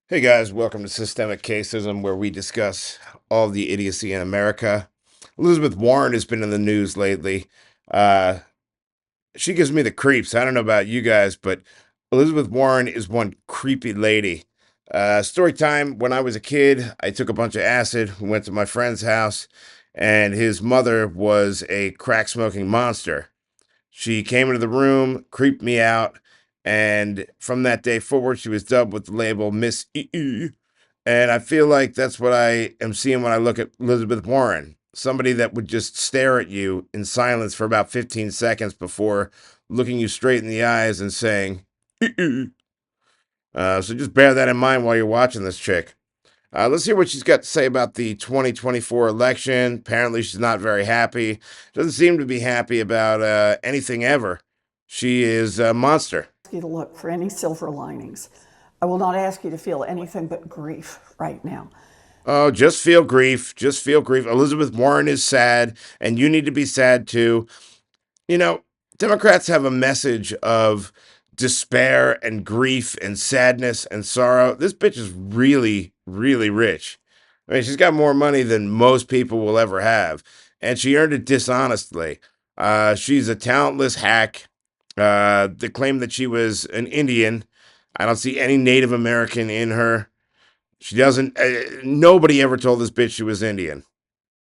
Hey guys, welcome to Systemic Caseism, where we discuss all the idiocy in America. Elizabeth Warren has been in the news lately. Uh, she gives me the creeps. I don't know about you guys, but Elizabeth Warren is one creepy lady. Story time: when I was a kid, I took a bunch of acid, went to my friend's house, and his mother was a crack smoking monster. She came into the room, creeped me out, and from that day forward, she was dubbed with the label Miss E. And I feel like that's what I am seeing when I look at Elizabeth Warren. Somebody that would just stare at you in silence for about 15 seconds before looking you straight in the eyes and saying, "Eh." So just bear that in mind while you're watching this chick. Let's hear what she's got to say about the 2024 election. Apparently, she's not very happy. Doesn't seem to be happy about anything ever. She is a monster. You to look for any silver linings. I will not ask you to feel anything but grief right now. Oh, just feel grief. Just feel grief. Elizabeth Warren is sad, and you need to be sad too. You know, Democrats have a message of despair and grief and sadness and sorrow. This bitch is really, really rich. I mean, she's got more money than most people will ever have, and she earned it dishonestly. She's a talentless hack. The claim that she was an Indian, I don't see any Native American in her. She doesn't. Nobody ever told this bitch she was Indian,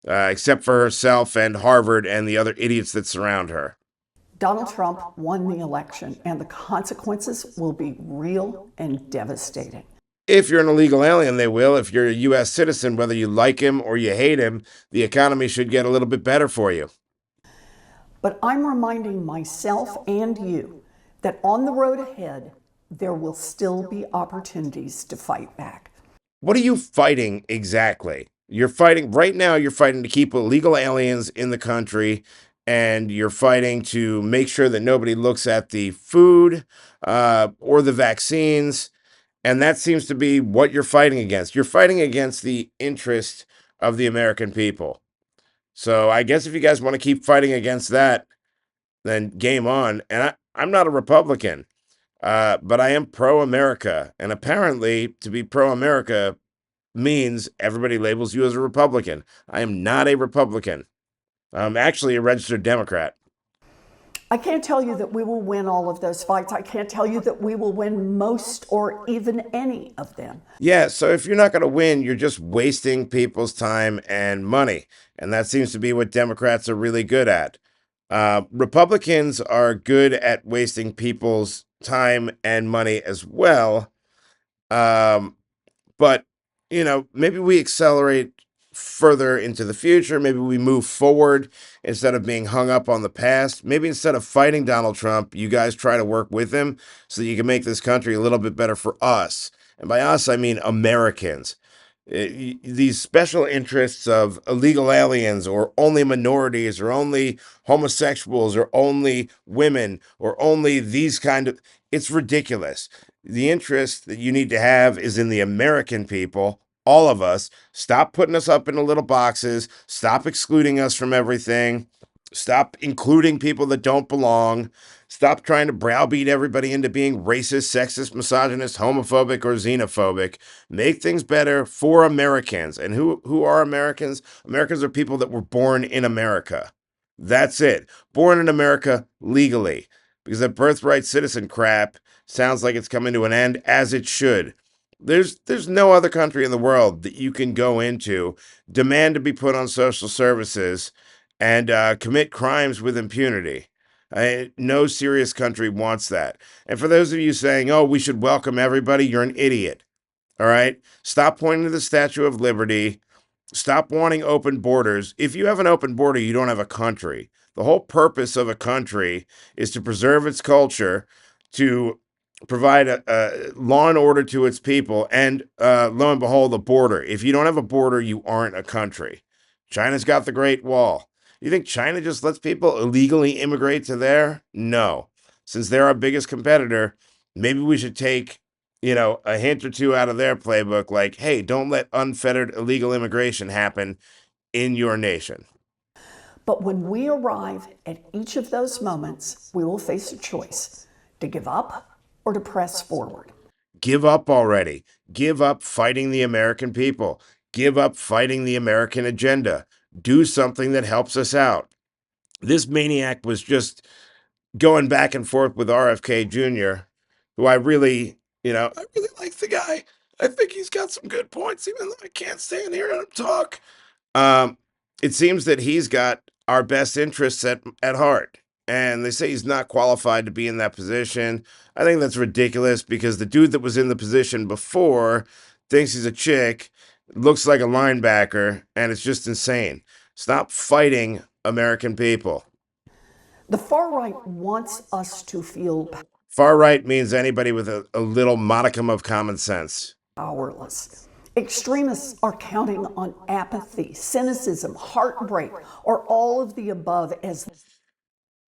except for herself and Harvard and the other idiots that surround her. Donald Trump won the election, and the consequences will be real and devastating. If you're an illegal alien, they will. If you're a U.S. citizen, whether you like him or you hate him, the economy should get a little bit better for you. But I'm reminding myself and you that on the road ahead, there will still be opportunities to fight back. What are you fighting exactly? You're fighting right now, you're fighting to keep illegal aliens in the country, and you're fighting to make sure that nobody looks at the food or the vaccines. And that seems to be what you're fighting against. You're fighting against the interest of the American people. So I guess if you guys want to keep fighting against that, then game on. And I'm not a Republican, but I am pro America. And apparently, to be pro America means everybody labels you as a Republican. I am not a Republican. I'm actually a registered Democrat. I can't tell you that we will win all of those fights. I can't tell you that we will win most or even any of them. Yeah, so if you're not going to win, you're just wasting people's time and money. And that seems to be what Democrats are really good at. Republicans are good at wasting people's time and money as well. Um, but, maybe we accelerate further into the future. Maybe we move forward instead of being hung up on the past. Maybe instead of fighting Donald Trump, you guys try to work with him so that you can make this country a little bit better for us. And by us, I mean Americans. These special interests of illegal aliens or only minorities or only homosexuals or only women or only these kind of, it's ridiculous. The interest that you need to have is in the American people, all of us. Stop putting us up into little boxes. Stop excluding us from everything. Stop including people that don't belong. Stop trying to browbeat everybody into being racist, sexist, misogynist, homophobic, or xenophobic. Make things better for Americans. And who are Americans? Americans are people that were born in America. That's it. Born in America legally. Because that birthright citizen crap sounds like it's coming to an end, as it should. There's no other country in the world that you can go into, demand to be put on social services, and commit crimes with impunity. No serious country wants that. And for those of you saying, "Oh, we should welcome everybody," you're an idiot. All right, stop pointing to the Statue of Liberty. Stop wanting open borders. If you have an open border, you don't have a country. The whole purpose of a country is to preserve its culture, to provide a law and order to its people, and lo and behold, a border. If you don't have a border, you aren't a country. China's got the Great Wall. You think China just lets people illegally immigrate to there? No. Since they're our biggest competitor, maybe we should take a hint or two out of their playbook, like, hey, don't let unfettered illegal immigration happen in your nation. But when we arrive at each of those moments, we will face a choice to give up or to press forward. Give up already. Give up fighting the American people. Give up fighting the American agenda. Do something that helps us out. This maniac was just going back and forth with RFK Jr., who I really like the guy. I think he's got some good points, even though I can't stand hearing him talk. Um, it seems that he's got our best interests at heart. And they say he's not qualified to be in that position. I think that's ridiculous because the dude that was in the position before thinks he's a chick, looks like a linebacker, and it's just insane. Stop fighting American people. The far right wants us to feel Far right means anybody with a little modicum of common sense. powerless. Extremists are counting on apathy, cynicism, heartbreak, or all of the above as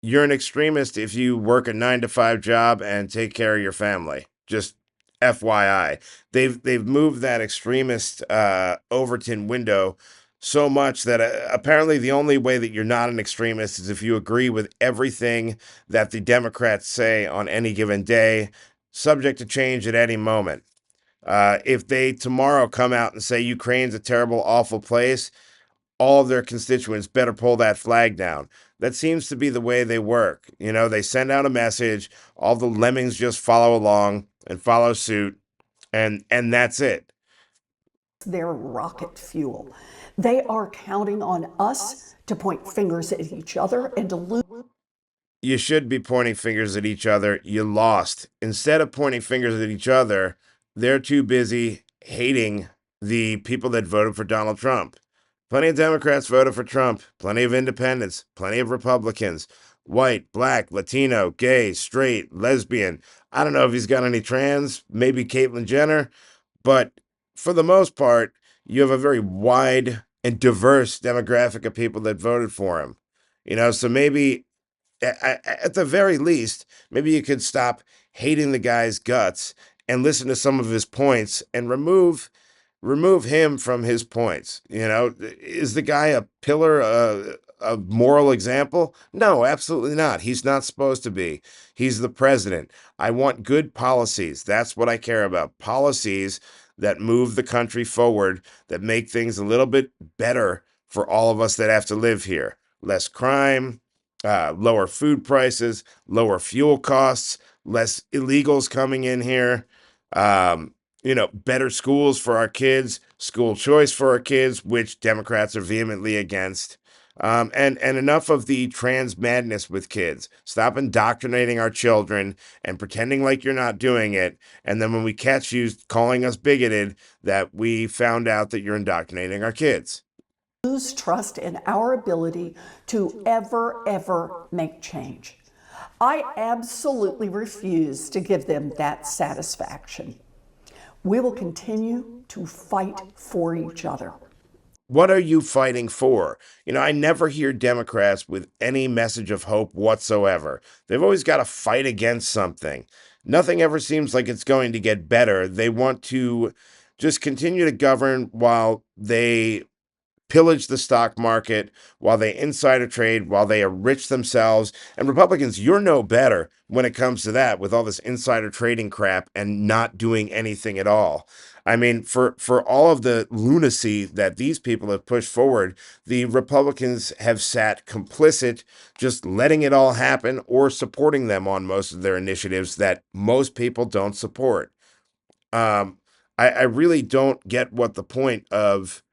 You're an extremist if you work a 9 to 5 job and take care of your family. Just FYI, they've moved that extremist Overton window so much that apparently the only way that you're not an extremist is if you agree with everything that the Democrats say on any given day, subject to change at any moment. If they tomorrow come out and say Ukraine's a terrible, awful place, all of their constituents better pull that flag down. That seems to be the way they work. You know, they send out a message, all the lemmings just follow along and follow suit, and that's it. their rocket fuel. They are counting on us to point fingers at each other and to lose. You should be pointing fingers at each other. You lost. Instead of pointing fingers at each other, they're too busy hating the people that voted for Donald Trump. Plenty of Democrats voted for Trump, plenty of independents, plenty of Republicans, white, black, Latino, gay, straight, lesbian. I don't know if he's got any trans, maybe Caitlyn Jenner, but for the most part, you have a very wide and diverse demographic of people that voted for him. So maybe at the very least, maybe you could stop hating the guy's guts and listen to some of his points and remove him from his points. Is the guy a pillar, a moral example? No, absolutely not. He's not supposed to be. He's the president. I want good policies. That's what I care about. Policies that move the country forward, that make things a little bit better for all of us that have to live here. Less crime, lower food prices, lower fuel costs, less illegals coming in here. Better schools for our kids, school choice for our kids, which Democrats are vehemently against. And enough of the trans madness with kids. Stop indoctrinating our children and pretending like you're not doing it. And then when we catch you calling us bigoted, that we found out that you're indoctrinating our kids. Lose trust in our ability to ever make change. I absolutely refuse to give them that satisfaction. We will continue to fight for each other. What are you fighting for? I never hear Democrats with any message of hope whatsoever. They've always got to fight against something. Nothing ever seems like it's going to get better. They want to just continue to govern while they pillage the stock market, while they insider trade, while they enrich themselves. And Republicans, you're no better when it comes to that with all this insider trading crap and not doing anything at all. I mean, for all of the lunacy that these people have pushed forward, the Republicans have sat complicit, just letting it all happen or supporting them on most of their initiatives that most people don't support. I really don't get what the point of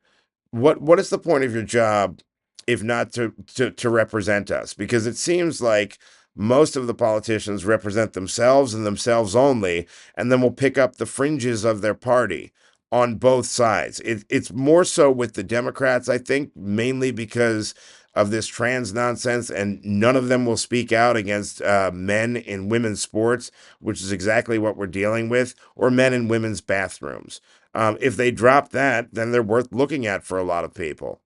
what is the point of your job if not to represent us? Because it seems like most of the politicians represent themselves and themselves only, and then will pick up the fringes of their party on both sides. It's more so with the Democrats, I think, mainly because of this trans nonsense, and none of them will speak out against men in women's sports, which is exactly what we're dealing with, or men in women's bathrooms. If they drop that, then they're worth looking at for a lot of people.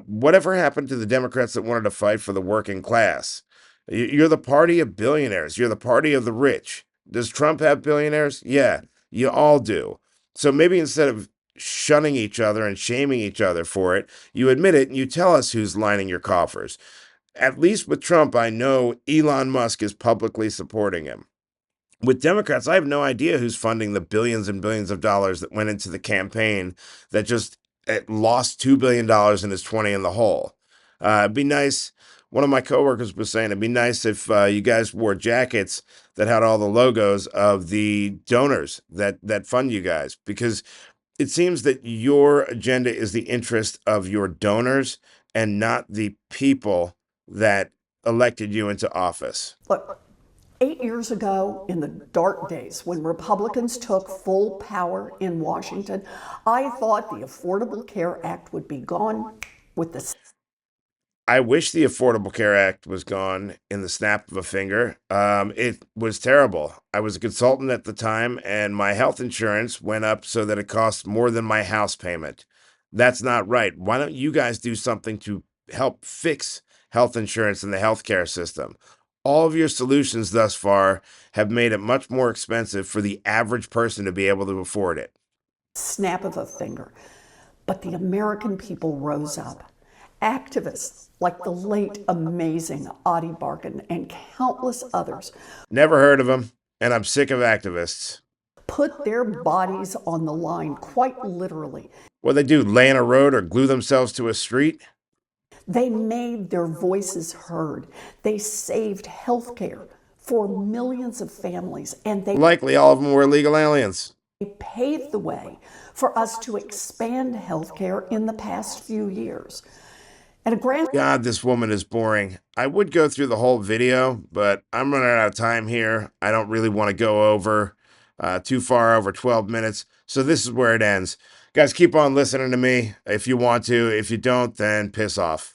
Whatever happened to the Democrats that wanted to fight for the working class? You're the party of billionaires. You're the party of the rich. Does Trump have billionaires? Yeah, you all do. So maybe instead of shunning each other and shaming each other for it, you admit it and you tell us who's lining your coffers. At least with Trump, I know Elon Musk is publicly supporting him. With Democrats, I have no idea who's funding the billions and billions of dollars that went into the campaign that just lost $2 billion in his 20 in the hole. It'd be nice. One of my coworkers was saying it'd be nice if you guys wore jackets that had all the logos of the donors that fund you guys, because it seems that your agenda is the interest of your donors and not the people that elected you into office. Look, 8 years ago, in the dark days when Republicans took full power in Washington, I thought the Affordable Care Act would be gone with the I wish the Affordable Care Act was gone in the snap of a finger. It was terrible. I was a consultant at the time, and my health insurance went up so that it cost more than my house payment. That's not right. Why don't you guys do something to help fix health insurance in the healthcare system? All of your solutions thus far have made it much more expensive for the average person to be able to afford it. snap of a finger. But the American people rose up. Activists like the late amazing Adi Barkan and countless others Never heard of them, and I'm sick of activists. put their bodies on the line, quite literally. What they do, lay in a road or glue themselves to a street? They made their voices heard. They saved health care for millions of families, and they Likely all of them were illegal aliens. paved the way for us to expand health care in the past few years. And a grand God, this woman is boring. I would go through the whole video, but I'm running out of time here. I don't really want to go over too far over 12 minutes. So this is where it ends. Guys, keep on listening to me if you want to. If you don't, then piss off.